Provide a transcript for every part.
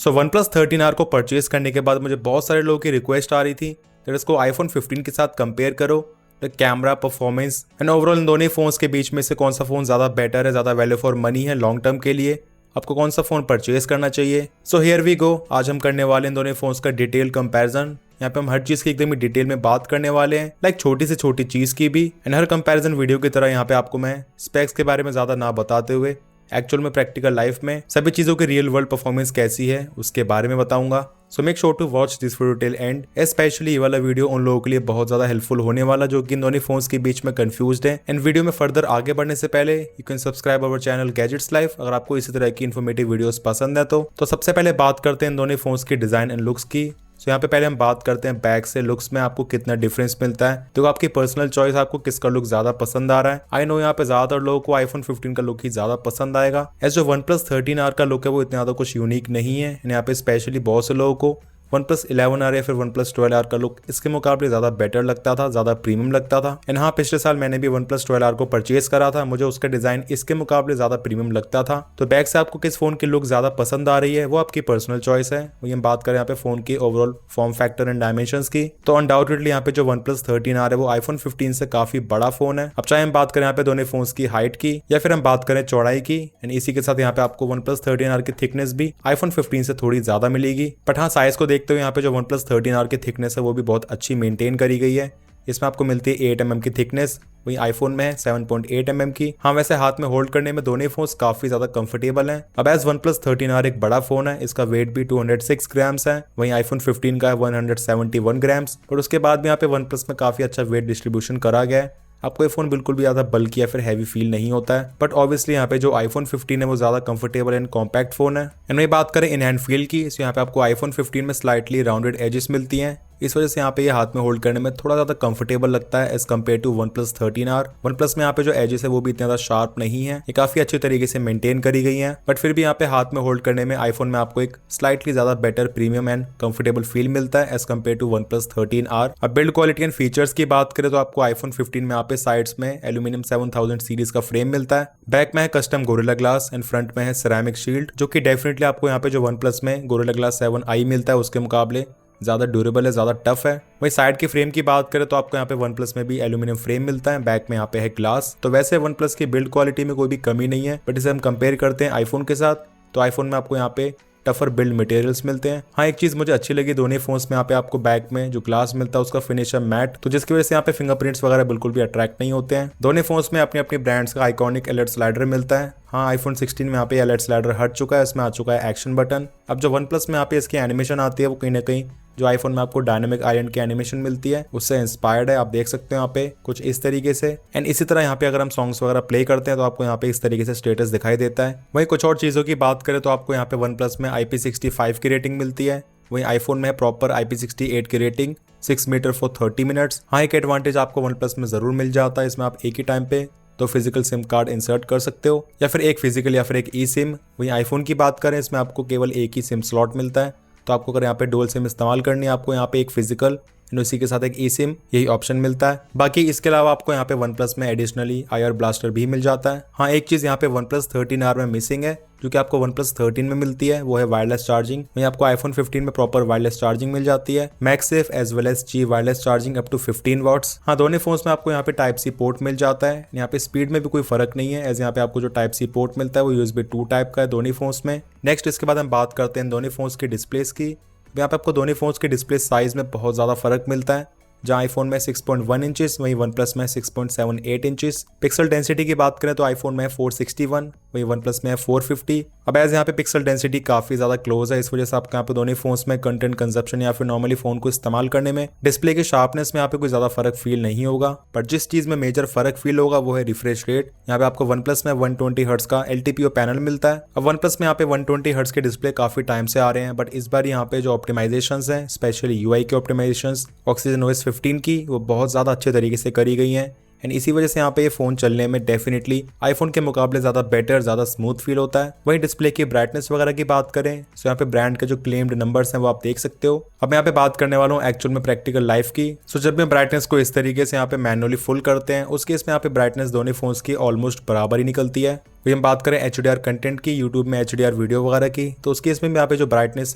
सो OnePlus 13R को purchase करने के बाद मुझे बहुत सारे लोगों की रिक्वेस्ट आ रही थी कि इसको iPhone 15 के साथ कंपेयर करो, the camera performance and overall इन दोनों फोन्स के बीच में से कौन सा फ़ोन ज़्यादा बेटर है, ज़्यादा वैल्यू फॉर मनी है लॉन्ग टर्म के लिए, आपको कौन सा फ़ोन परचेज करना चाहिए। सो हियर वी गो, आज हम करने वाले इन दोनों फोन्स का डिटेल कंपैरिजन। यहाँ पे हम हर चीज़ की एकदम ही डिटेल में बात करने वाले हैं, लाइक छोटी से छोटी चीज़ की भी। एंड हर कंपैरिजन वीडियो की तरह यहाँ पे आपको मैं स्पेक्स के बारे में ज़्यादा ना बताते हुए एक्चुअल में प्रैक्टिकल लाइफ में सभी चीज़ों की रियल वर्ल्ड परफॉर्मेंस कैसी है उसके बारे में बताऊंगा। So make sure to watch this video till end. Specially ये वाला वीडियो उन लोगों के लिए बहुत ज़्यादा हेल्पफुल होने वाला जो कि इन दोनों फोन्स के बीच में कंफ्यूज्ड है। एंड वीडियो में फर्दर आगे बढ़ने से पहले you can subscribe our channel gadgets life अगर आपको इसी तरह की इन्फॉर्मेटिव वीडियोस पसंद है तो सबसे पहले बात करते हैं इन दोनों फोन्स की डिज़ाइन एंड लुक्स की। सो यहाँ पे पहले हम बात करते हैं बैक से लुक्स में आपको कितना डिफरेंस मिलता है। तो आपकी पर्सनल चॉइस, आपको किसका लुक ज्यादा पसंद आ रहा है। आई नो यहाँ पे ज्यादातर लोगों को iPhone 15 का लुक ही ज्यादा पसंद आएगा, एज जो OnePlus 13R का लुक है वो इतना ज्यादा कुछ यूनिक नहीं है। यहाँ पे स्पेशली बहुत से लोगों को OnePlus 11R या फिर OnePlus 12R का लुक इसके मुकाबले ज्यादा बेटर लगता था, ज्यादा प्रीमियम लगता था। एंड हाँ, पिछले साल मैंने भी OnePlus 12R को परचेज करा था, मुझे उसका डिजाइन इसके मुकाबले ज्यादा प्रीमियम लगता था। तो बैक से आपको किस फोन की लुक ज्यादा पसंद आ रही है वो आपकी पर्सनल चॉइस है। वही हम बात करें यहाँ पे फोन की overall form factor and dimensions की, तो अनडाउटेडली यहाँ पे जो OnePlus 13R है वो iPhone 15 से काफी बड़ा फोन है। अब चाहे हम बात करें यहाँ पे दोनों फोन्स की हाइट की या फिर हम बात करें चौड़ाई की, एंड इसी के साथ यहाँ पे आपको OnePlus 13R की थिकनेस भी iPhone 15 से थोड़ी ज्यादा मिलेगी। बट हाँ, साइज को देखते हुए यहाँ पे जो OnePlus 13R की थिकनेस है वो भी बहुत अच्छी मेंटेन करी गई है। इसमें आपको मिलती है 8 mm की थिकनेस, वही आईफोन में है 7.8 mm की। हाँ, वैसे हाथ में होल्ड करने में दोनों फोन्स काफी ज्यादा कंफर्टेबल हैं। अब एज OnePlus 13R एक बड़ा फोन है, इसका वेट भी 206 ग्राम्स है, वहीं iPhone 15 का है 171 ग्राम्स। और उसके बाद भी यहाँ पे OnePlus में काफी अच्छा वेट डिस्ट्रीब्यूशन करा गया है। आपको ये फोन बिल्कुल भी ज्यादा बल्कि या फिर हैवी फील नहीं होता है। बट ऑब्वियसली यहाँ पे जो iPhone 15 है वो ज्यादा कंफर्टेबल एंड कॉम्पैक्ट फोन है। एंड वही बात करें इन हैंड फील की, यहाँ पे आपको iPhone 15 में स्लाइटली राउंडेड एजेस मिलती हैं, इस वजह से यहाँ पे ये हाथ में होल्ड करने में थोड़ा ज्यादा कंफर्टेबल लगता है as compare to OnePlus 13R। OnePlus में यहाँ पे जो एजेस है वो भी इतना ज्यादा शार्प नहीं है, ये काफी अच्छे तरीके से मेंटेन करी गई है। बट फिर भी यहाँ पे हाथ में होल्ड करने में आईफोन में आपको एक स्लाइटली ज्यादा better premium and comfortable feel मिलता है as compare to OnePlus 13R। अब बिल्ड क्वालिटी एंड फीचर्स की बात करें तो आपको iPhone 15 में यहाँ पे साइड्स में एल्यूमिनियम 7000 सीरीज का फ्रेम मिलता है, बैक में है custom gorilla glass and front में है सेरामिक शील्ड, जो कि डेफिनेटली आपको यहाँ पे जो OnePlus में गोरिल्ला ग्लास 7i मिलता है उसके मुकाबले ज्यादा ड्यूरेबल है, ज्यादा टफ है। वही साइड की फ्रेम की बात करें तो आपको यहाँ पे OnePlus में भी एल्यूमिनियम फ्रेम मिलता है, बैक में यहाँ पे है ग्लास। तो वैसे OnePlus की बिल्ड क्वालिटी में कोई भी कमी नहीं है, बट इसे हम कंपेयर करते हैं आईफोन के साथ तो आईफोन में आपको यहाँ पे टफर बिल्ड मटेरियल्स मिलते हैं। हाँ, एक चीज मुझे अच्छी लगी दोनों फोन्स में यहाँ पे आपको बैक में जो ग्लास मिलता है उसका फिनिश है मैट, तो जिसकी वजह से यहाँ पे फिंगरप्रिंट्स वगैरह बिल्कुल भी अट्रैक्ट नहीं होते हैं। दोनों फोन्स में अपने अपने ब्रांड्स का आइकॉनिक एलईडी स्लाइडर मिलता है। हाँ, iPhone 16 में यहाँ पे एलईडी स्लाइडर हट चुका है, इसमें आ चुका है एक्शन बटन। अब जो OnePlus में यहाँ पे इसकी एनिमेशन आती है वो कहीं ना कहीं जो आईफोन में आपको डायनामिक आइलैंड की एनिमेशन मिलती है उससे इंस्पायर्ड है, आप देख सकते हो यहाँ पे कुछ इस तरीके से। एंड इसी तरह यहाँ पे अगर हम सॉन्ग्स वगैरह प्ले करते हैं तो आपको यहाँ पे इस तरीके से स्टेटस दिखाई देता है। वहीं कुछ और चीजों की बात करें तो आपको यहाँ पे OnePlus में IP65 की रेटिंग मिलती है, वहीं आईफोन में है प्रॉपर IP68 की रेटिंग 6 मीटर फॉर 30 मिनट्स। हाँ, एक एडवांटेज आपको OnePlus में जरूर मिल जाता है, इसमें आप एक ही टाइम पे तो फिजिकल सिम कार्ड इंसर्ट कर सकते हो, या फिर एक फिजिकल या फिर एक ई सिम। वहीं आईफोन की बात करें इसमें आपको केवल एक ही सिम स्लॉट मिलता है, तो आपको अगर यहाँ पे डुअल सिम इस्तेमाल करनी है आपको यहाँ पे एक फिजिकल उसी के साथ एक ई सिम यही ऑप्शन मिलता है। बाकी इसके अलावा आपको यहाँ पे OnePlus में एडिशनली IR ब्लास्टर भी मिल जाता है। हाँ, एक चीज यहाँ पे OnePlus 13R में मिसिंग है जो कि आपको OnePlus 13 में मिलती है, वो है वायरलेस चार्जिंग। वहीं आपको iPhone 15 में प्रॉपर वायरलेस चार्जिंग मिल जाती है, MagSafe as well as Qi wireless charging up to 15 watts. हाँ, दोनों फोन्स में आपको यहाँ पे टाइप सी पोर्ट मिल जाता है, यहाँ पे स्पीड में भी कोई फर्क नहीं है, एज यहाँ पे आपको जो टाइप सी पोर्ट मिलता है वो USB 2 टाइप का है दोनों फोन्स में। नेक्स्ट इसके बाद हम बात करते हैं दोनों फोन्स की डिस्प्लेस की। यहाँ पे आपको दोनों फोन्स के डिस्प्ले साइज में बहुत ज्यादा फर्क मिलता है, जहाँ आईफोन में 6.1 इंचेस वहीं OnePlus में 6.78 इंचेस। पिक्सल डेंसिटी की बात करें तो आईफोन में 461 वहीं OnePlus में है 450। अब एज यहाँ पे पिक्सल डेंसिटी काफी ज्यादा क्लोज है, इस वजह से आपको यहाँ पे दोनों फोन्स में कंटेंट कंजप्शन या फिर नॉर्मली फोन को इस्तेमाल करने में डिस्प्ले की शार्पनेस में यहाँ पे कोई ज्यादा फर्क फील नहीं होगा। बट जिस चीज में मेजर फर्क फील होगा वो है रिफ्रेश रेट। यहाँ पे आपको OnePlus में 120 हर्ट्ज का LTPO पैनल मिलता है। अब OnePlus में यहाँ पे 120 हर्ट्ज के डिस्प्ले काफी टाइम से आ रहे हैं, बट इस बार यहाँ पे जो ऑप्टिमाइजेशन है स्पेशली UI के ऑप्टिमाइजेशन ऑक्सीजन OS 15 की वो बहुत ज्यादा अच्छे तरीके से करी गई है। एंड इसी वजह से यहाँ पे ये फोन चलने में डेफिनेटली आईफोन के मुकाबले ज्यादा बेटर, ज्यादा स्मूथ फील होता है। वहीं डिस्प्ले की ब्राइटनेस वगैरह की बात करें तो यहाँ पे ब्रांड के जो क्लेम्ड नंबर्स हैं वो आप देख सकते हो। अब यहाँ पे बात करने वाला हूँ एक्चुअल में प्रैक्टिकल लाइफ की। सो जब भी ब्राइटनेस को इस तरीके से यहाँ पे मैनुअली फुल करते हैं, उस केस में यहाँ पे ब्राइटनेस दोनों फोन्स की ऑलमोस्ट बराबर ही निकलती है। वही हम बात करें HDR कंटेंट की, यूट्यूब में HDR वीडियो वगैरह की, तो उस केस में भी यहाँ पे जो ब्राइटनेस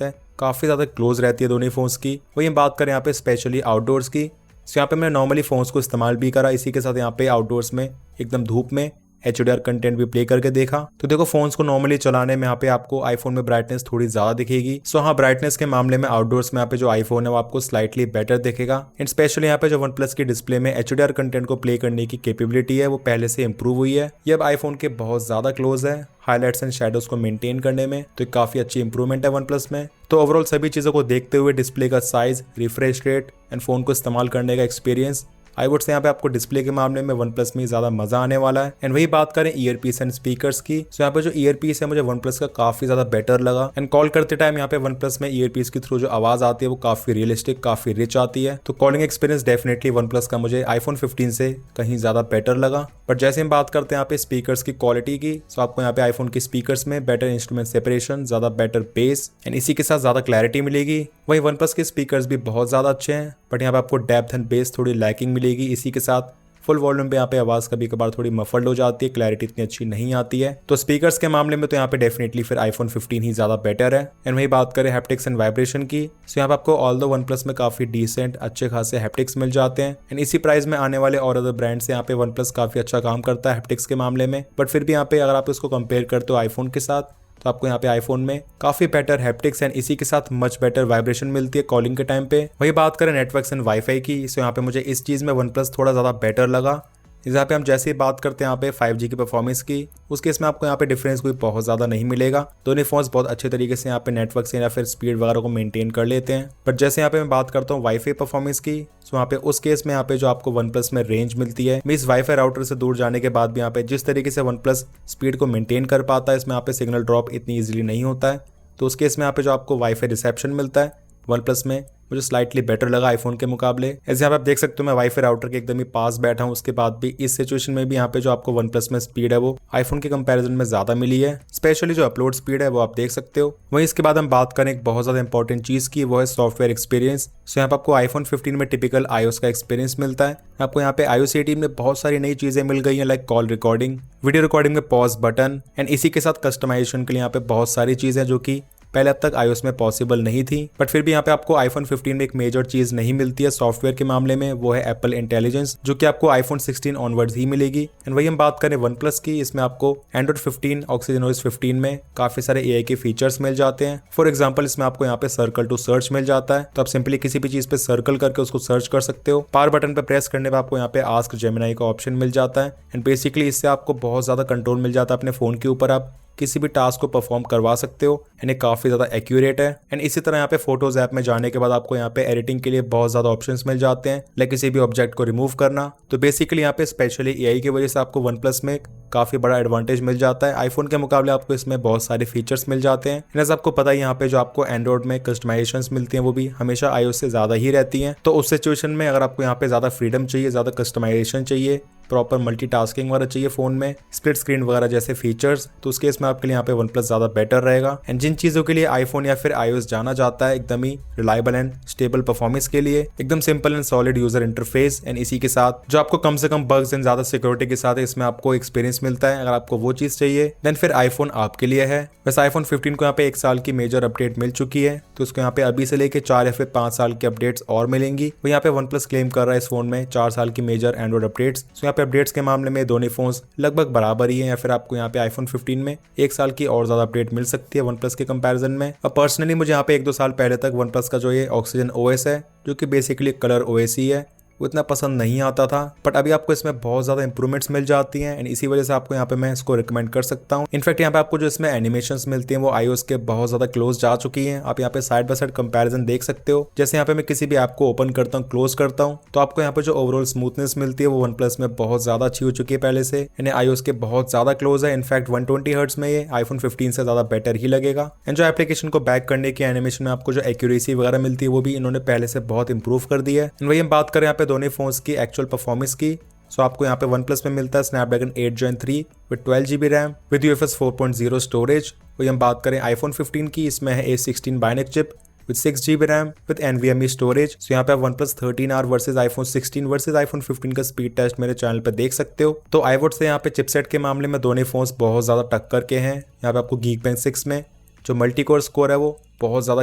है काफी ज्यादा क्लोज रहती है दोनों फोन्स की। वही हम बात करें यहाँ पे स्पेशली आउटडोर्स की, तो यहाँ पे मैंने नॉर्मली फोन्स को इस्तेमाल भी करा, इसी के साथ यहाँ पे आउटडोर्स में एकदम धूप में HDR कंटेंट भी प्ले करके देखा। तो देखो फोन्स को नॉर्मली चलाने में यहाँ पे आपको आईफोन में ब्राइटनेस थोड़ी ज्यादा दिखेगी। सो हाँ, ब्राइटनेस के मामले में आउटडोर्स में यहाँ पे जो आईफोन है वो आपको स्लाइटली बेटर दिखेगा। एंड स्पेशली यहाँ पे जो OnePlus की डिस्प्ले में HDR कंटेंट को प्ले करने की कैपेबिलिटी है वो पहले से इंप्रूव हुई है। ये अब आईफोन के बहुत ज्यादा क्लोज है हाईलाइट्स एंड शेडोज को मेंटेन करने में, तो काफी अच्छी इंप्रूवमेंट है OnePlus में। तो ओवरऑल सभी चीजों को देखते हुए डिस्प्ले का size, refresh rate and phone को इस्तेमाल करने का एक्सपीरियंस, आई वुड से यहाँ पे आपको डिस्प्ले के मामले में OnePlus में ज्यादा मजा आने वाला है। एंड वही बात करें ईयरपीस एंड स्पीकर्स की, तो यहाँ पे जो ईयरपीस है मुझे OnePlus का काफी ज्यादा बेटर लगा। एंड कॉल करते टाइम यहाँ पे OnePlus में ईयरपीस के थ्रू जो आवाज आती है वो काफी रियलिस्टिक, काफी रिच आती है। तो कॉलिंग एक्सपीरियंस डेफिनेटली OnePlus का मुझे iPhone 15 से कहीं ज्यादा बेटर लगा। बट जैसे हम बात करते हैं यहाँ पे स्पीकर्स की क्वालिटी की, तो आपको यहाँ पे आईफोन के स्पीकर्स में बेटर इंस्ट्रूमेंट सेपरेशन, ज्यादा बेटर बेस एंड इसी के साथ ज्यादा क्लैरिटी मिलेगी। वहीं OnePlus के स्पीकर्स भी बहुत ज्यादा अच्छे हैं, बट यहाँ पे आपको डेप्थ एंड बेस थोड़ी लैकिंग मिलेगी। इसी के साथ फुल वॉल्यूम पे यहाँ पे आवाज कभी कभार थोड़ी मफल्ड हो जाती है, क्लैरिटी इतनी अच्छी नहीं आती है। तो स्पीकर्स के मामले में तो यहाँ पे डेफिनेटली फिर iPhone 15 ही ज्यादा बेटर है। एंड वही बात करें हैप्टिक्स एंड वाइब्रेशन की, तो यहाँ पे आपको ऑल द OnePlus में काफी डिसेंट, अच्छे खासे हैप्टिक्स मिल जाते हैं। एंड इसी प्राइस में आने वाले और अदर ब्रांड से यहाँ पे OnePlus काफी अच्छा काम करता है हैप्टिक्स के मामले में। बट फिर भी यहाँ पे अगर आप इसको कंपेयर करते हो आईफोन के साथ, तो आपको यहाँ पे आईफोन में काफी बेटर हैप्टिक्स एंड इसी के साथ मच बेटर वाइब्रेशन मिलती है कॉलिंग के टाइम पे। वही बात करें नेटवर्क्स एंड वाईफाई की, सो यहाँ पे मुझे इस चीज में OnePlus थोड़ा ज्यादा बेटर लगा। जहाँ पे हम जैसे ही बात करते हैं यहाँ पे 5G की परफॉर्मेंस की, उस केस में आपको यहाँ पे डिफरेंस कोई बहुत ज्यादा नहीं मिलेगा। दोनों फोन्स बहुत अच्छे तरीके से यहाँ पे नेटवर्क से या फिर स्पीड वगैरह को मेंटेन कर लेते हैं। बट जैसे यहाँ पे मैं बात करता हूँ वाईफाई परफॉर्मेंस की, तो यहाँ पे उस केस में यहाँ पे जो आपको OnePlus में रेंज मिलती है, मींस वाईफाई राउटर से दूर जाने के बाद भी यहाँ पे जिस तरीके से OnePlus स्पीड को मेंटेन कर पाता है, इसमें यहाँ पे सिग्नल ड्रॉप इतनी ईजिली नहीं होता है। तो उस केस में यहाँ पे जो आपको वाईफाई रिसेप्शन मिलता है OnePlus में मुझे स्लाइटली बेटर लगा आईफोन के मुकाबले। ऐसे यहाँ पे आप देख सकते हो मैं वाईफाई राउटर के एकदम ही पास बैठा हूँ, उसके बाद भी इस सिचुएशन में भी यहाँ पे जो आपको OnePlus में स्पीड है वो आईफोन के कंपैरिजन में ज्यादा मिली है। स्पेशली जो अपलोड स्पीड है वो आप देख सकते हो। वहीं इसके बाद हम बात करें एक बहुत ज्यादा इंपॉर्टेंट चीज की, वो है सॉफ्टवेयर एक्सपीरियंस। सो यहाँ पे आपको iPhone 15 में टिपिकल iOS का एक्सपीरियंस मिलता है। आपको यहाँ पे iOS 18 में बहुत सारी नई चीजें मिल गई हैं, like call recording, video recording में पॉज बटन एंड इसी के साथ कस्टमाइजेशन के लिए यहाँ पे बहुत सारी चीजें जो कि पहले अब तक iOS में पॉसिबल नहीं थी। बट फिर भी यहाँ पे आपको iPhone 15 में एक मेजर चीज नहीं मिलती है सॉफ्टवेयर के मामले में, वो है एप्पल इंटेलिजेंस, जो कि आपको iPhone 16 ऑनवर्ड्स ही मिलेगी। एंड वही हम बात करें OnePlus की, इसमें आपको Android 15 OxygenOS 15 में काफी सारे AI के फीचर्स मिल जाते हैं। फॉर एग्जाम्पल इसमें आपको यहाँ पे सर्कल टू सर्च मिल जाता है, तो आप सिंपली किसी भी चीज पे सर्कल करके उसको सर्च कर सकते हो। पावर बटन पे प्रेस करने पर आपको यहाँ पे आस्क जेमिनी का ऑप्शन मिल जाता है। एंड बेसिकली इससे आपको बहुत ज्यादा कंट्रोल मिल जाता है अपने फोन के ऊपर, आप किसी भी टास्क को परफॉर्म करवा सकते हो। एंड ये काफी ज्यादा एक्यूरेट है। एंड इसी तरह यहाँ पे फोटोज ऐप में जाने के बाद आपको यहाँ पे एडिटिंग के लिए बहुत ज्यादा ऑप्शंस मिल जाते हैं, लाइक किसी भी ऑब्जेक्ट को रिमूव करना। तो बेसिकली यहाँ पे स्पेशली एआई की वजह से आपको OnePlus में काफी बड़ा एडवांटेज मिल जाता है। आईफोन के मुकाबले आपको इसमें बहुत सारे फीचर्स मिल जाते हैं। जैसे आपको पता है यहाँ पे जो आपको एंड्रॉइड में कस्टमाइजेशंस मिलती हैं वो भी हमेशा iOS से ज्यादा ही रहती हैं। तो उस सिचुएशन में अगर आपको यहाँ पे ज्यादा फ्रीडम चाहिए, ज्यादा कस्टमाइजेशन चाहिए, प्रॉपर मल्टीटास्किंग वगैरह चाहिए फोन में, स्प्लिट स्क्रीन वगैरह जैसे फीचर्स, तो उस केस में आपके लिए यहाँ पे OnePlus ज्यादा बेटर रहेगा। एंड जिन चीजों के लिए आईफोन या फिर iOS जाना जाता है एकदम ही रिलायबल एंड स्टेबल परफॉर्मेंस के लिए, एकदम simple and solid user interface and इसी के साथ जो आपको कम से कम बग्स एंड ज्यादा सिक्योरिटी के साथ इसमें आपको एक्सपीरियंस मिलता है, अगर आपको वो चीज चाहिए देन फिर आईफोन आपके लिए है। वैसे आईफोन 15 को यहाँ पे 1 साल की मेजर अपडेट मिल चुकी है, तो उसको यहाँ पे अभी से लेके 4 या फिर 5 साल की अपडेट्स और मिलेंगी। वो यहाँ पे OnePlus क्लेम कर रहा है इस फोन में 4 साल की मेजर एंड्रॉइड अपडेट्स। तो यहाँ पे अपडेट्स के मामले में दोनों फोन्स लगभग बराबर ही है, या फिर आपको यहाँ पे आईफोन 15 में 1 साल की और ज्यादा अपडेट मिल सकती है OnePlus के कंपैरिजन में। अब पर्सनली मुझे यहाँ पे 1-2 साल पहले तक OnePlus का जो ये OxygenOS है, जो कि बेसिकली कलर OS ही है, वो इतना पसंद नहीं आता था। बट अभी आपको इसमें बहुत ज्यादा इंप्रूवमेंट्स मिल जाती हैं एंड इसी वजह से आपको यहाँ पे मैं इसको रिकमेंड कर सकता हूँ। इनफैक्ट यहाँ पे आपको जो इसमें एनिमेशंस मिलती हैं वो iOS के बहुत ज्यादा क्लोज जा चुकी हैं। आप यहाँ पे साइड बाय साइड कंपैरिजन देख सकते हो। जैसे यहाँ पे मैं किसी भी ऐप को ओपन करता हूँ, क्लोज करता हूँ, तो आपको यहाँ पे जो ओवरऑल स्मूथनेस मिलती है वो OnePlus में बहुत ज्यादा अच्छी हो चुकी है पहले से, यानी iOS के बहुत ज्यादा क्लोज है। इनफैक्ट 120 हर्ट्ज में ये आईफोन 15 से ज्यादा बेटर ही लगेगा। एंड जो एप्लीकेशन को बैक करने की एनिमेशन में आपको जो एक्यूरेसी वगैरह मिलती है वो भी इन्होंने पहले से बहुत इंप्रूव कर दी है। वही हम बात करें यहाँ पे दोनों फोन्स की एक्चुअल परफॉर्मेंस की, सो आपको यहाँ पे वन प्लस में मिलता है Snapdragon 8 Gen 3 with 12 GB RAM with UFS 4.0 storage. वही हम बात करें आईफोन 15 की, इसमें है A16 bionic chip with 6 GB RAM with NVMe storage. So यहाँ पे आप OnePlus 13R versus iPhone 16 versus iPhone 15 का स्पीड टेस्ट मेरे चैनल पे देख सकते हो। तो आई वुड से यहाँ पे चिपसेट के मामले में दोनों फोन्स बहुत ज्यादा टक्कर के हैं। यहाँ पे आपको Geekbench 6 में जो मल्टी कोर स्कोर है वो बहुत ज़्यादा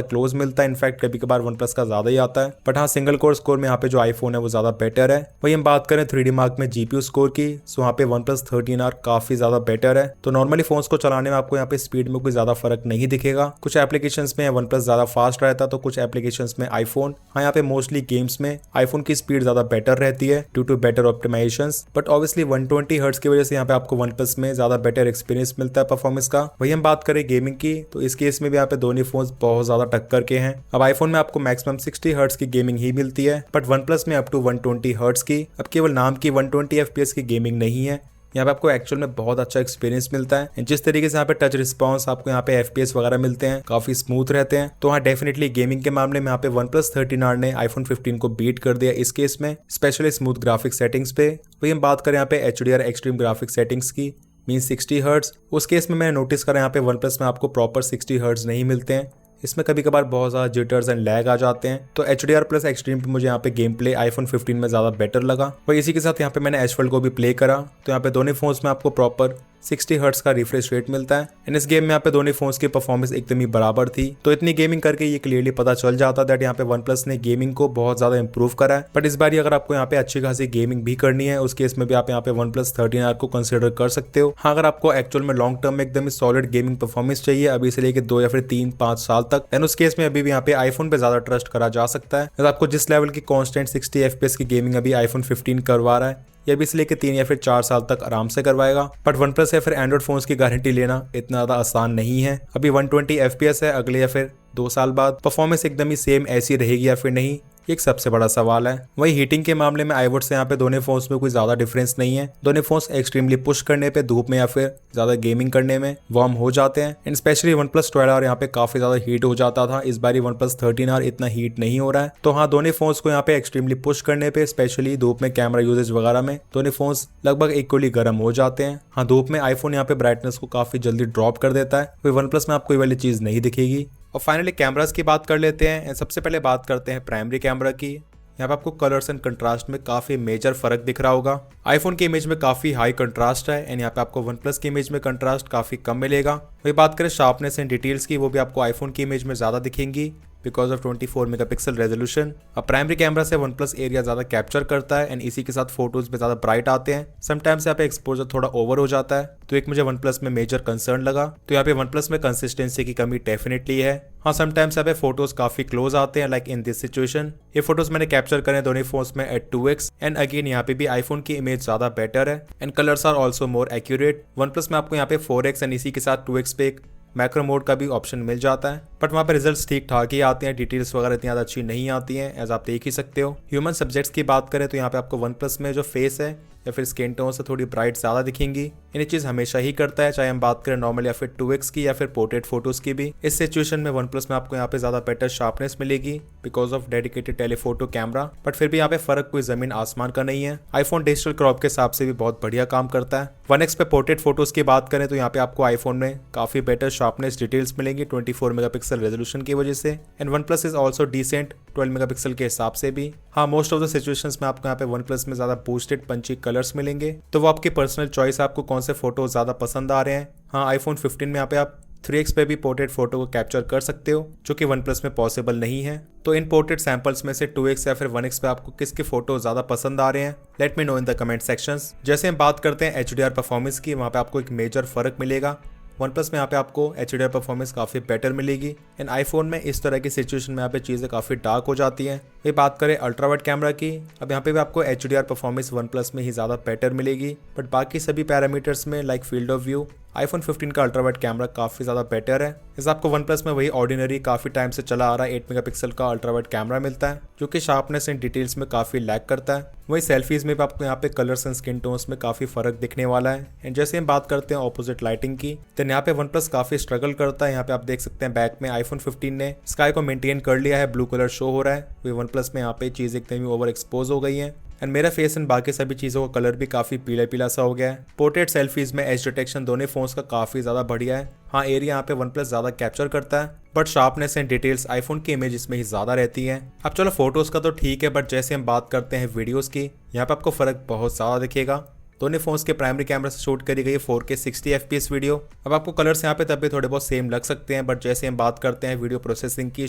क्लोज मिलता है। इनफैक्ट कभी कभार वन प्लस का ज़्यादा ही आता है, बट हाँ सिंगल कोर स्कोर में यहाँ पे जो आईफोन है वो ज़्यादा बेटर है। वही हम बात करें 3D Mark में GPU स्कोर की, सो यहाँ पे OnePlus 13R काफ़ी ज़्यादा बेटर है। तो नॉर्मली फोन्स को चलाने में आपको यहाँ पे स्पीड में कोई ज़्यादा फर्क नहीं दिखेगा। कुछ एप्लीकेशंस में वन प्लस ज़्यादा फास्ट रहता है, तो कुछ एप्लीकेशंस में आईफोन। हाँ यहाँ पे मोस्टली गेम्स में आईफोन की स्पीड ज़्यादा बेटर रहती है due to better optimizations, but obviously 120 hertz की वजह से यहाँ पे आपको वन प्लस में ज़्यादा बेटर एक्सपीरियंस मिलता है परफॉर्मेंस का। वही हम बात करें गेमिंग की, तो इस केस में भी यहाँ पे दोनों फोन्स बहुत ज़्यादा टक्कर के हैं। अब आईफोन में आपको मैक्सिमम 60 हर्ट्ज की गेमिंग ही मिलती है, बट वन प्लस में अप टू 120 हर्ट्ज की। अब केवल नाम की 120 FPS की गेमिंग नहीं है, यहाँ पे आपको एक्चुअल में बहुत अच्छा एक्सपीरियंस मिलता है। जिस तरीके से यहाँ पे टच रिस्पॉन्स आपको यहाँ पे FPS वगैरह मिलते हैं, काफी स्मूथ रहते हैं। तो हाँ डेफिनेटली गेमिंग के मामले में यहाँ पे OnePlus 13R ने आईफोन 15 को बीट कर दिया इस केस में, स्पेशली स्मूथ ग्राफिक सेटिंग्स पे। वही हम बात करें यहाँ पे HDR एक्सट्रीम ग्राफिक सेटिंग्स की, मीन 60 हर्ट्ज। उस केस में मैंने नोटिस करा यहाँ पे OnePlus में आपको प्रॉपर 60 हर्ट्ज नहीं मिलते हैं, इसमें कभी कभार बहुत ज़्यादा जिटर्स एंड लैग आ जाते हैं। तो HDR प्लस एक्सट्रीम पे मुझे यहाँ पे गेम प्ले आईफोन 15 में ज़्यादा बेटर लगा। और इसी के साथ यहाँ पे मैंने एशफल्ट को भी प्ले करा, तो यहाँ पे दोनों फोन्स में आपको प्रॉपर 60 हर्ट्ज का रिफ्रेश रेट मिलता है। एंड इस गेम में यहाँ पे दोनों फोन्स की परफॉर्मेंस एकदम ही बराबर थी। तो इतनी गेमिंग करके ये क्लियरली पता चल जाता दैट यहाँ पे OnePlus ने गेमिंग को बहुत ज़्यादा इंप्रूव करा है। बट इस बार अगर आपको यहाँ पे अच्छी खासी गेमिंग भी करनी है, उस केस में भी आप यहाँ पे OnePlus 13R को कंसिडर कर सकते हो। हाँ अगर आपको एक्चुअल में लॉन्ग टर्म में एकदम ही सॉलिड गेमिंग परफॉर्मेंस चाहिए अभी से लेकर 2 या फिर 3-5 साल तक, देन उस केस में अभी भी यहाँ पे आईफोन पे ज्यादा ट्रस्ट करा जा सकता है। आपको जिस लेवल की कॉन्स्टेंट 60 FPS की गेमिंग अभी आईफोन 15 करवा रहा है, ये भी इसलिए कि 3 या फिर 4 साल तक आराम से करवाएगा। बट OnePlus या फिर एंड्रॉइड फोन्स की गारंटी लेना इतना ज़्यादा आसान नहीं है। अभी 120 FPS है, अगले या फिर 2 साल बाद परफॉर्मेंस एकदम ही सेम ऐसी रहेगी या फिर नहीं, एक सबसे बड़ा सवाल है। वही हीटिंग के मामले में आई वुड से यहाँ पे दोनों फोन्स में कोई ज्यादा डिफरेंस नहीं है। दोनों फोन्स एक्सट्रीमली पुश करने पे, धूप में या फिर ज्यादा गेमिंग करने में वार्म हो जाते हैं। एंड स्पेशली OnePlus 12R यहाँ पे काफी ज्यादा हीट हो जाता था, इस बारी OnePlus 13R इतना हीट नहीं हो रहा है। तो हाँ दोनों फोन्स को यहाँ पे एक्सट्रीमली पुश करने पे, स्पेशली धूप में कैमरा यूजेज वगैरह में, दोनों फोन्स लगभग इक्वली गर्म हो जाते हैं। हाँ धूप में आईफोन यहाँ पे ब्राइटनेस को काफी जल्दी ड्रॉप कर देता है, कोई OnePlus में आपको ये वाली चीज नहीं दिखेगी। और फाइनली कैमरास की बात कर लेते हैं। सबसे पहले बात करते हैं प्राइमरी कैमरा की। यहाँ पे आपको कलर्स एंड कंट्रास्ट में काफी मेजर फर्क दिख रहा होगा। आईफोन की इमेज में काफी हाई कंट्रास्ट है, एंड यहाँ पे आपको OnePlus की इमेज में कंट्रास्ट काफी कम मिलेगा। वही बात करें शार्पनेस एंड डिटेल्स की, वो भी आपको आईफोन की इमेज में ज्यादा दिखेंगी बिकॉज ऑफ 24 मेगापिक्सल रेजोल्यूशन। अब प्राइमरी कैमरा से OnePlus एरिया ज्यादा कैप्चर करता है, एंड इसी के साथ फोटोज में ज्यादा ब्राइट आते हैं। समटाइम्स यहाँ पे एक्सपोजर थोड़ा ओवर हो जाता है, तो एक मुझे OnePlus में मेजर कंसर्न लगा। तो यहाँ पे OnePlus में कंसिस्टेंसी की कमी डेफिनेटली है। हाँ समटाइम्स यहाँ पे फोटोज काफी क्लोज आते हैं, लाइक इन दिस सिचुएशन। ये फोटोज मैंने कैप्चर करे दोनों फोन्स में एट 2x, एंड अगेन यहाँ पे भी आईफोन की इमेज ज्यादा बेटर है, and colours are also more accurate. OnePlus में आपको यहाँ पे 4x एंड इसी के साथ 2x पे एक मैक्रो मोड का भी ऑप्शन मिल जाता है, बट वहाँ पे रिजल्ट्स ठीक ठाक ही आते हैं, डिटेल्स वगैरह इतनी ज़्यादा अच्छी नहीं आती हैं, एज आप देख ही सकते हो। ह्यूमन सब्जेक्ट्स की बात करें तो यहाँ पे आपको OnePlus में जो फेस है या फिर स्किन टोन से थोड़ी ब्राइट ज़्यादा दिखेंगी। ये चीज़ हमेशा ही करता है, चाहे हम बात करें नॉर्मल या फिर 2x की या फिर पोर्ट्रेट फोटोज की भी। इस सिचुएशन में OnePlus में आपको यहाँ पे ज़्यादा बेटर शार्पनेस मिलेगी because of dedicated telephoto camera, but फिर भी यहाँ पे फर्क कोई जमीन आसमान का नहीं है। आईफोन डिजिटल क्रॉप के हिसाब से भी बहुत बढ़िया काम करता है। 1x पे पोर्ट्रेट फोटोज की बात करें तो यहाँ पे आपको आईफोन में काफी बेटर शार्पनेस डिटेल्स मिलेंगी 24 मेगापिक्सल रेजोल्यूशन की वजह से, and OnePlus is also decent 12 megapixel के हिसाब से भी। हाँ मोस्ट ऑफ द सिचुएशंस में आपको यहाँ पे OnePlus में ज्यादा बूस्टेड पंची कलर्स मिलेंगे, तो वो आपकी पर्सनल चॉइस है, आपको कौन से फोटो ज्यादा पसंद आ रहे हैं। हाँ आईफोन 15 में यहाँ पे आप 3x पे भी पोर्ट्रेट फोटो को कैप्चर कर सकते हो, जो कि OnePlus में पॉसिबल नहीं है। तो इन पोर्ट्रेट सैंपल्स में से 2x या फिर 1x पे आपको किसके फोटो ज्यादा पसंद आ रहे हैं, let me know in the comment sections. जैसे हम बात करते हैं HDR परफॉर्मेंस की, वहाँ पे आपको एक मेजर फर्क मिलेगा। OnePlus में यहाँ पे आपको HDR परफॉर्मेंस काफ़ी बेटर मिलेगी, एंड आईफोन में इस तरह की सिचुएशन में यहाँ पे चीज़ें काफ़ी डार्क हो जाती हैं। ये बात करें अल्ट्रा वाइड कैमरा की, अब यहाँ पे भी आपको HDR परफॉर्मेंस OnePlus में ही ज़्यादा बेटर मिलेगी, बट बाकी सभी पैरामीटर्स में like field of view iPhone 15 का अल्ट्रा वाइड कैमरा काफ़ी ज़्यादा बेटर है। इस आपको OnePlus में वही ऑर्डिनरी काफ़ी टाइम से चला आ रहा है 8 मेगापिक्सल का अल्ट्रा वाइड कैमरा मिलता है, जो कि शार्पनेस एंड डिटेल्स में काफ़ी लैग करता है। वही सेल्फीज में भी आपको यहाँ पे कलर्स एंड स्किन टोन्स में काफ़ी फर्क दिखने वाला है। एंड जैसे हम बात करते हैं ऑपोजिट लाइटिंग की, तो यहाँ पे OnePlus काफ़ी स्ट्रगल करता है। यहाँ पे आप देख सकते हैं बैक में आईफोन 15 ने स्काई को मेंटेन कर लिया है, ब्लू कलर शो हो रहा है। वही OnePlus में यहाँ पे चीज़ एकदम ओवर एक्सपोज हो गई है। एंड मेरा फेस एंड बाकी सभी चीज़ों का कलर भी काफ़ी पीला पीला सा हो गया है। पोर्ट्रेट सेल्फीज में एज डिटेक्शन दोनों फोन्स का काफ़ी ज़्यादा बढ़िया है। हाँ, एरिया यहाँ पे वन प्लस ज़्यादा कैप्चर करता है, but sharpness and details iPhone की इमेजेस में ही ज़्यादा रहती है। अब चलो फोटोज़ का तो ठीक है, बट जैसे हम बात करते हैं वीडियोज़ की, यहाँ पे आपको फ़र्क बहुत ज़्यादा दिखेगा। दोनों फोन्स के प्राइमरी कैमरा से शूट करी गई 4K 60 FPS वीडियो। अब आपको कलर्स यहाँ पे तब भी थोड़े बहुत सेम लग सकते हैं, बट जैसे हम बात करते हैं वीडियो प्रोसेसिंग की,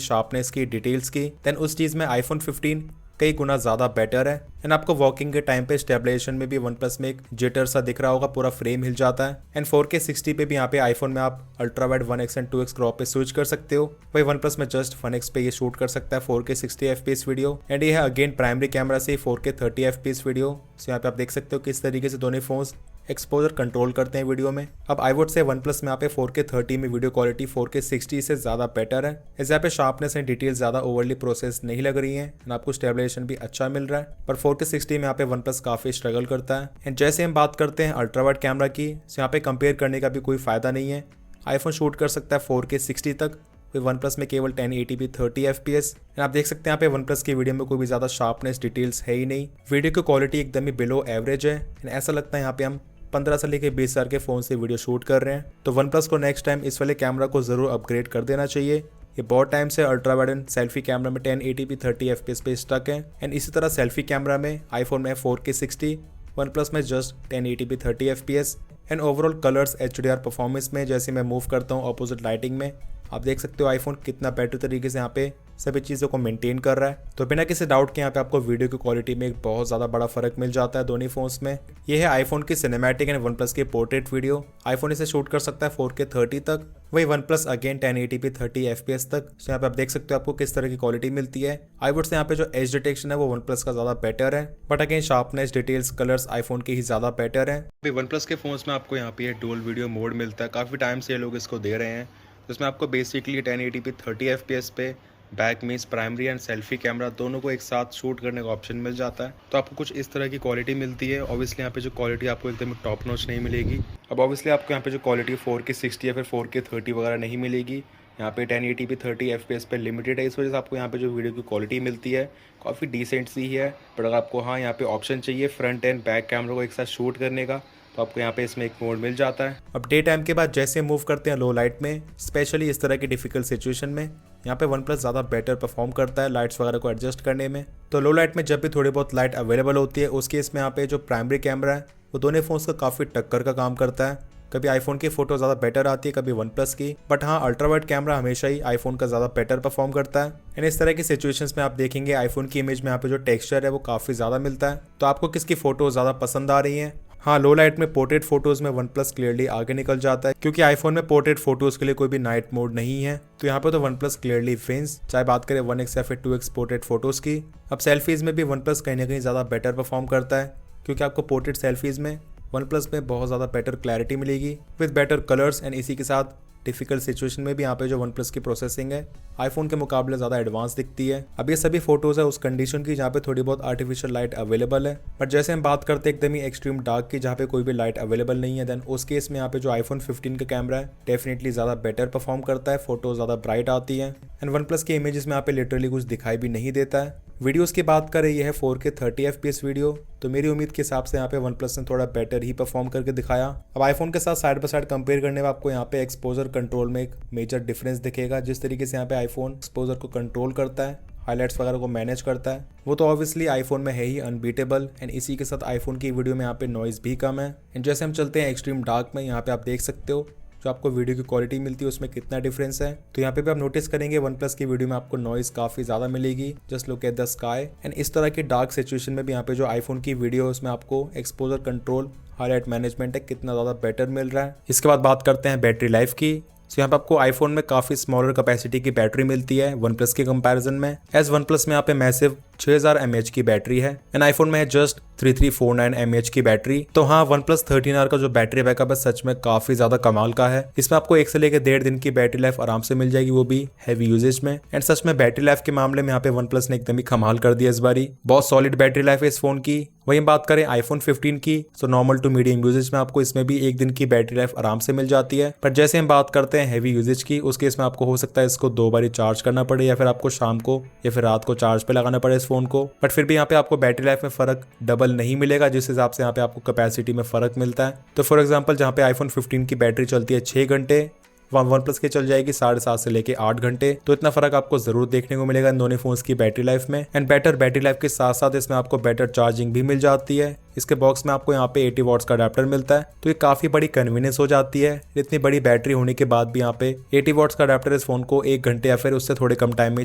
शार्पनेस की, डिटेल्स की, देन उस चीज़ में आईफोन 15 कई गुना ज़्यादा बेटर है। एंड आपको वॉकिंग के टाइम पे स्टेबलाइजेशन में भी वन प्लस में एक जिटर सा दिख रहा होगा, पूरा फ्रेम हिल जाता है। एंड 4K 60 पे भी यहाँ पे आईफोन में आप ultra wide 1x and 2x crop पे स्विच कर सकते हो। वही वन प्लस में जस्ट 1x पे ये शूट कर सकता है 4K 60 FPS वीडियो। एंड ये है अगेन प्राइमरी कैमरा से 4K 30 FPS वीडियो। सो यहाँ पे आप देख सकते हो किस तरीके से दोनों फोन्स एक्सपोजर कंट्रोल करते हैं वीडियो में। अब I would say one plus में यहाँ पे 4K 30 में वीडियो क्वालिटी 4K 60 से ज़्यादा बेटर है। इस यहाँ पे शार्पनेस एंड डिटेल ज़्यादा ओवरली प्रोसेस नहीं लग रही है एंड आपको स्टेबलाइजेशन भी अच्छा मिल रहा है। पर 4K 60 में यहाँ पे वन प्लस काफ़ी स्ट्रगल करता है। एंड जैसे हम बात करते हैं अल्ट्रा वाइड कैमरा की, यहाँ पे कंपेयर करने का भी कोई फ़ायदा नहीं है। आईफोन शूट कर सकता है 4K 60 तक, वन प्लस में केवल 1080p 30 FPS। एंड आप देख सकते हैं यहाँ पे वन प्लस की वीडियो में कोई भी ज़्यादा शार्पनेस डिटेल्स है ही नहीं। वीडियो की क्वालिटी एकदम ही बिलो एवरेज है एंड ऐसा लगता है यहाँ पे हम 15 से लेकर 20 हज़ार के फ़ोन से वीडियो शूट कर रहे हैं। तो वन प्लस को नेक्स्ट टाइम इस वाले कैमरा को ज़रूर अपग्रेड कर देना चाहिए। ये बहुत टाइम से ultra wide and selfie camera में 1080p 30 FPS पे स्टक है। एंड इसी तरह सेल्फी कैमरा में आईफोन में 4K 60, वन प्लस में just 1080p 30 FPS। And overall colours HDR performance में जैसे मैं मूव करता हूँ अपोजिट लाइटिंग में, आप देख सकते हो आईफोन कितना बेटर तरीके से यहाँ पे सभी चीज़ों को मेंटेन कर रहा है। तो बिना किसी डाउट के यहाँ पे आपको वीडियो की क्वालिटी में एक बहुत ज़्यादा बड़ा फर्क मिल जाता है दोनों फोन्स में। ये है आईफोन की सिनेमैटिक एंड वन प्लस की पोर्ट्रेट वीडियो। आईफोन इसे शूट कर सकता है 4K 30 तक, वही one plus again 1080p 30 FPS तक। तो यहाँ पे आप देख सकते हो आपको किस तरह की क्वालिटी मिलती है। आई वुड से यहाँ पे जो एज डिटेक्शन है वो वन प्लस का ज़्यादा बेटर है, but again sharpness details colours iPhone के ही ज़्यादा बेटर है। वन प्लस के फोन्स में आपको यहाँ पे डुअल वीडियो मोड मिलता है, काफ़ी टाइम से ये लोग इसको दे रहे हैं। जिसमें आपको बेसिकली 1080p 30 FPS पे back means primary and selfie camera दोनों को एक साथ शूट करने का ऑप्शन मिल जाता है। तो आपको कुछ इस तरह की क्वालिटी मिलती है। ऑब्वियसली यहाँ पे जो क्वालिटी आपको एकदम टॉप नॉच नहीं मिलेगी। अब ऑब्वियसली आपको यहाँ पे जो क्वालिटी 4K 60 या फिर 4K 30 वगैरह नहीं मिलेगी। यहाँ पे 1080p 30 FPS पे लिमिटेड है, इस वजह से आपको यहाँ पे जो वीडियो की क्वालिटी मिलती है काफ़ी डिसेंट सी ही है। बट अगर आपको हाँ यहाँ पे ऑप्शन चाहिए फ्रंट एंड बैक कैमरा को एक साथ शूट करने का, तो आपको यहाँ पे इसमें एक मोड मिल जाता है। अब डे टाइम के बाद जैसे मूव करते हैं लो लाइट में, स्पेशली इस तरह की डिफिकल्ट सिचुएशन में, यहाँ पे वन प्लस ज़्यादा बेटर परफॉर्म करता है लाइट्स वगैरह को एडजस्ट करने में। तो लो लाइट में जब भी थोड़ी बहुत लाइट अवेलेबल होती है, उस केस में यहाँ पे जो प्राइमरी कैमरा है वो दोनों फोन्स का काफ़ी टक्कर का काम करता है। कभी आईफोन की फोटो ज़्यादा बेटर आती है, कभी वन प्लस की, बट हाँ अल्ट्रा वाइड कैमरा हमेशा ही आईफोन का ज़्यादा बेटर परफॉर्म करता है। एंड इस तरह की सिचुएशंस में आप देखेंगे आईफोन की इमेज में यहाँ पे जो टेक्सचर है वो काफ़ी ज़्यादा मिलता है। तो आपको किसकी फ़ोटो ज़्यादा पसंद आ रही है? हाँ, लो लाइट में पोर्ट्रेट फोटोज़ में वन प्लस क्लियरली आगे निकल जाता है, क्योंकि आईफोन में पोर्ट्रेट फोटोज़ के लिए कोई भी नाइट मोड नहीं है। तो यहाँ पे तो वन प्लस क्लियरली विंस, चाहे बात करें 1x या फिर 2x पोर्ट्रेट फोटोज़ की। अब सेल्फीज़ में भी वन प्लस कहीं ना कहीं ज़्यादा बेटर परफॉर्म करता है, क्योंकि आपको पोर्ट्रेट सेल्फीज़ में वन प्लस में बहुत ज़्यादा बेटर क्लैरिटी मिलेगी विद बेटर कलर्स। एंड इसी के साथ डिफिकल्ट सिचुएशन में भी यहाँ पे जो वन प्लस की प्रोसेसिंग है आईफोन के मुकाबले ज़्यादा एडवांस दिखती है। अब ये सभी फोटोज़ है उस कंडीशन की जहाँ पे थोड़ी बहुत आर्टिफिशियल लाइट अवेलेबल है। बट जैसे हम बात करते हैं एकदम ही एक्सट्रीम डार्क की, जहाँ पे कोई भी लाइट अवेलेबल नहीं है, देन उस केस में यहाँ पे जो आईफोन 15 का कैमरा है डेफिनेटली ज़्यादा बेटर परफॉर्म करता है, फोटो ज़्यादा ब्राइट आती है। एंड वन प्लस की इमेजेस में यहाँ पे लिटरली कुछ दिखाई भी नहीं देता है। वीडियोस की बात करें, यह है 4K 30 FPS वीडियो, तो मेरी उम्मीद के हिसाब से यहाँ पे वन प्लस ने थोड़ा बेटर ही परफॉर्म करके दिखाया। अब आईफोन के साथ साइड बाय साइड कंपेयर करने में आपको यहाँ पे एक्सपोजर कंट्रोल में एक मेजर डिफरेंस दिखेगा। जिस तरीके से यहाँ पे आईफोन एक्सपोजर को कंट्रोल करता है, हाईलाइट्स वगैरह को मैनेज करता है, वो तो ऑब्वियसली आईफोन में है ही अनबीटेबल। एंड इसी के साथ आईफोन की वीडियो में यहाँ पे नॉइज़ भी कम है। एंड जैसे हम चलते हैं एक्सट्रीम डार्क में, यहाँ पे आप देख सकते हो जो आपको वीडियो की क्वालिटी मिलती है उसमें कितना डिफरेंस है। तो यहाँ पे भी आप नोटिस करेंगे वन प्लस की वीडियो में आपको नॉइज़ काफ़ी ज़्यादा मिलेगी। Just look at the sky. And इस तरह की डार्क सिचुएशन में भी यहाँ पे जो आईफोन की वीडियो है उसमें आपको एक्सपोजर कंट्रोल, हाईलाइट मैनेजमेंट है कितना ज़्यादा बेटर मिल रहा है। इसके बाद बात करते हैं बैटरी लाइफ की। तो यहाँ पे आपको आईफोन में काफ़ी स्मॉलर कैपेसिटी की बैटरी मिलती है वन प्लस के कंपैरिजन में। एज वन प्लस में यहाँ पे मैसिव 6000 mAh की बैटरी है एंड आईफोन में है जस्ट 3349 mAh की बैटरी। तो हाँ, वन प्लस 13R का जो बैटरी बैकअप है सच में काफ़ी ज़्यादा कमाल का है। इसमें आपको 1 से लेकर 1.5 दिन की बैटरी लाइफ आराम से मिल जाएगी, वो भी हैवी यूजेज में। एंड सच में बैटरी लाइफ के मामले में यहाँ पे वन प्लस ने एकदम ही कमाल कर दिया इस बारी। बहुत सॉलिड बैटरी लाइफ है इस फोन की। वहीं बात करें आईफोन 15 की, तो नॉर्मल टू मीडियम यूजेज में आपको इसमें भी 1 दिन की बैटरी लाइफ आराम से मिल जाती है। पर जैसे हम बात करते हैं हैवी यूजेज की, उस केस में आपको हो सकता है इसको 2 बार चार्ज करना पड़े, या फिर आपको शाम को या फिर रात को चार्ज पे लगाना पड़े इस फोन को, बट फिर भी यहाँ पे आपको बैटरी लाइफ में फर्क डबल नहीं मिलेगा, जिस हिसाब से यहाँ पे आपको कैपेसिटी में फर्क मिलता है। तो फॉर एग्जांपल जहाँ पे आईफोन 15 की बैटरी चलती है 6 घंटे, वन प्लस की चल जाएगी 7.5 से लेके 8 घंटे। तो इतना फर्क आपको जरूर देखने को मिलेगा इन दोनों फोन्स की बैटरी लाइफ में। एंड बेटर बैटरी लाइफ के साथ साथ इसमें आपको बेटर चार्जिंग भी मिल जाती है। इसके बॉक्स में आपको यहाँ पे 80 वॉट्स का अडेप्टर मिलता है, तो ये काफी बड़ी कन्वीनियंस हो जाती है। इतनी बड़ी बैटरी होने के बाद भी यहाँ पे 80 वॉट्स का अडेप्टर इस फोन को 1 घंटे या फिर उससे थोड़े कम टाइम में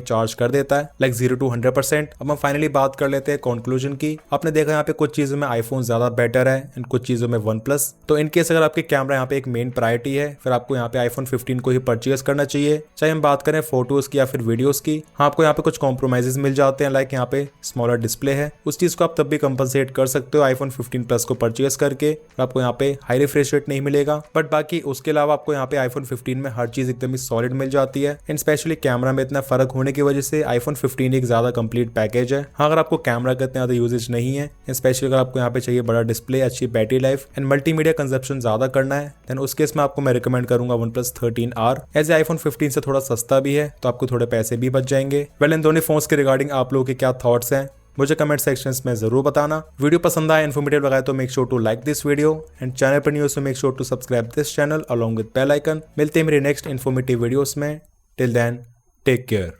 चार्ज कर देता है, लाइक 0 to 100%। अब हम फाइनली बात कर लेते हैं कंक्लूजन की। आपने देखा यहाँ पे कुछ चीजों में आईफोन ज्यादा बेटर है एंड कुछ चीजों में वन प्लस। तो इनकेस अगर आपके कैमरा यहाँ पे एक मेन प्रायोरिटी है, फिर आपको यहाँ पे आईफोन 15 को ही परचेज करना चाहिए। चाहे हम बात करें फोटोज की या फिर वीडियोस की, हाँ आपको यहाँ पे कुछ कॉम्प्रोमाइजेस मिल जाते हैं, लाइक यहाँ पे स्मॉलर डिस्प्ले है, उस चीज को आप तब भी कंपनसेट कर सकते हो आईफोन 15 प्लस को परचेज करके। आपको यहाँ पे हाई रिफ्रेश रेट नहीं मिलेगा, बट बाकी उसके अलावा आपको यहाँ पे आईफोन 15 में हर चीज एकदम ही सॉलिड मिल जाती है। एंड स्पेशली कैमरा में इतना फर्क होने की वजह से आईफोन 15 एक ज्यादा कंप्लीट पैकेज है। हाँ अगर आपको कैमरा का इतना ज्यादा यूजेज नहीं है, स्पेशली अगर आपको यहाँ पे चाहिए बड़ा डिस्प्ले, अच्छी battery life and multimedia consumption ज्यादा करना है, देन उस केस में आपको मैं रिकमेंड करूंगा OnePlus 13R। एज आईफोन 15 से थोड़ा सस्ता भी है, तो आपको थोड़े पैसे भी बच जाएंगे। वेल इन दोनों फोन्स के रिगार्डिंग आप लोगों के क्या थॉट्स हैं मुझे कमेंट सेक्शंस में जरूर बताना। वीडियो पसंद आया, इन्फॉर्मेटिव लगा तो make sure to like this video and channel पर new, so make sure to subscribe this channel along with bell icon. मिलते हैं मेरे नेक्स्ट इन्फॉर्मेटिव वीडियोस में। Till then take care.